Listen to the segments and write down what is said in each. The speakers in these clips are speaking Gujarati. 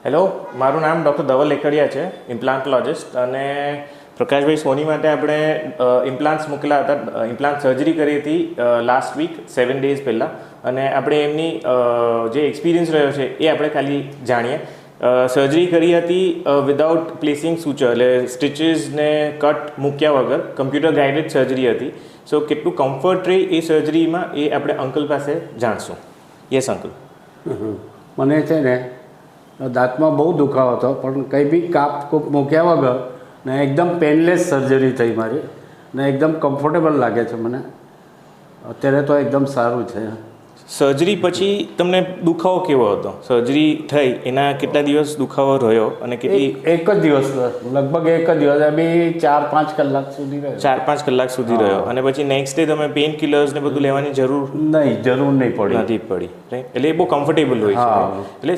હેલો, મારું નામ ડૉક્ટર ધવલ લેકડિયા છે, ઇમ્પ્લાન્ટોલોજિસ્ટ. અને પ્રકાશભાઈ સોની માટે આપણે ઇમ્પ્લાન્ટ્સ મૂકેલા હતા. ઇમ્પ્લાન્ટ સર્જરી કરી હતી લાસ્ટ વીક 7 days પહેલાં. અને આપણે એમની જે એક્સપિરિયન્સ રહ્યો છે એ આપણે ખાલી જાણીએ. સર્જરી કરી હતી વિધાઉટ પ્લેસિંગ સૂચર, એટલે સ્ટિચીસને કટ મૂક્યા વગર કમ્પ્યુટર ગાઈડેડ સર્જરી હતી. સો કેટલું કમ્ફર્ટ રહી એ સર્જરીમાં એ આપણે અંકલ પાસે જાણશું. Yes uncle. મને છે ને દાંતમાં બહુ દુખાવો હતો, પણ કંઈ બી કાપ મૂક્યા વગર ને એકદમ પેનલેસ સર્જરી થઈ મારી ને એકદમ કમ્ફર્ટેબલ લાગે છે મને અત્યારે તો. એકદમ સારું છે. સર્જરી પછી તમને દુખાવો કેવો હતો? સર્જરી થઈ એના કેટલા દિવસ દુખાવો રહ્યો અને કેટલી? એક જ દિવસ, લગભગ એક જ દિવસ, બી 4-5 કલાક સુધી રહ્યો. 4-5 કલાક સુધી રહ્યો. અને પછી નેક્સ્ટ ડે તમે પેઇન કિલર્સ ને બધું લેવાની જરૂર નહીં પડી. નથી પડી, રાઈટ? એટલે એ બહુ કમ્ફર્ટેબલ હોય છે. એટલે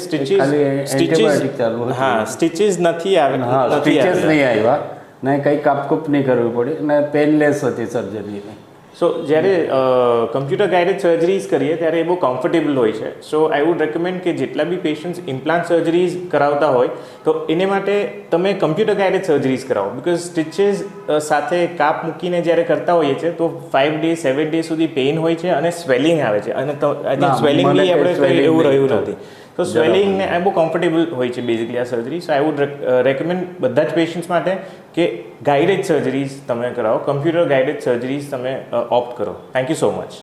સ્ટિચીસ નથી આવ્યા ને કંઈ કાપકૂપ નહીં કરવી પડી ને પેનલેસ હતી સર્જરી. સો જ્યારે કમ્પ્યુટર ગાઈડેડ સર્જરીઝ કરીએ ત્યારે એ બહુ કમ્ફર્ટેબલ હોય છે. સો આઈ વુડ રેકમેન્ડ કે જેટલા બી પેશન્ટ્સ ઇમ્પ્લાન્ટ સર્જરીઝ કરાવતા હોય તો એને માટે તમે કમ્પ્યુટર ગાઈડેડ સર્જરીઝ કરાવો. બિકોઝ સ્ટિચીસ સાથે કાપ મૂકીને જ્યારે કરતા હોઈએ છીએ તો 5 days 7 days સુધી પેઇન હોય છે અને સ્વેલિંગ આવે છે. અને સ્વેલિંગ બી આપણે કંઈ એવું રહ્યું નથી. તો સ્વેલિંગ ને બહુ કમ્ફર્ટેબલ હોય છે બેઝિકલી આ surgery. So I would recommend બધા જ પેશન્ટ્સ માટે કે ગાઈડેડ સર્જરીઝ તમે કરાવો, કમ્પ્યુટર ગાઈડેડ સર્જરીઝ તમે ઓપ્ટ કરો. Thank you so much.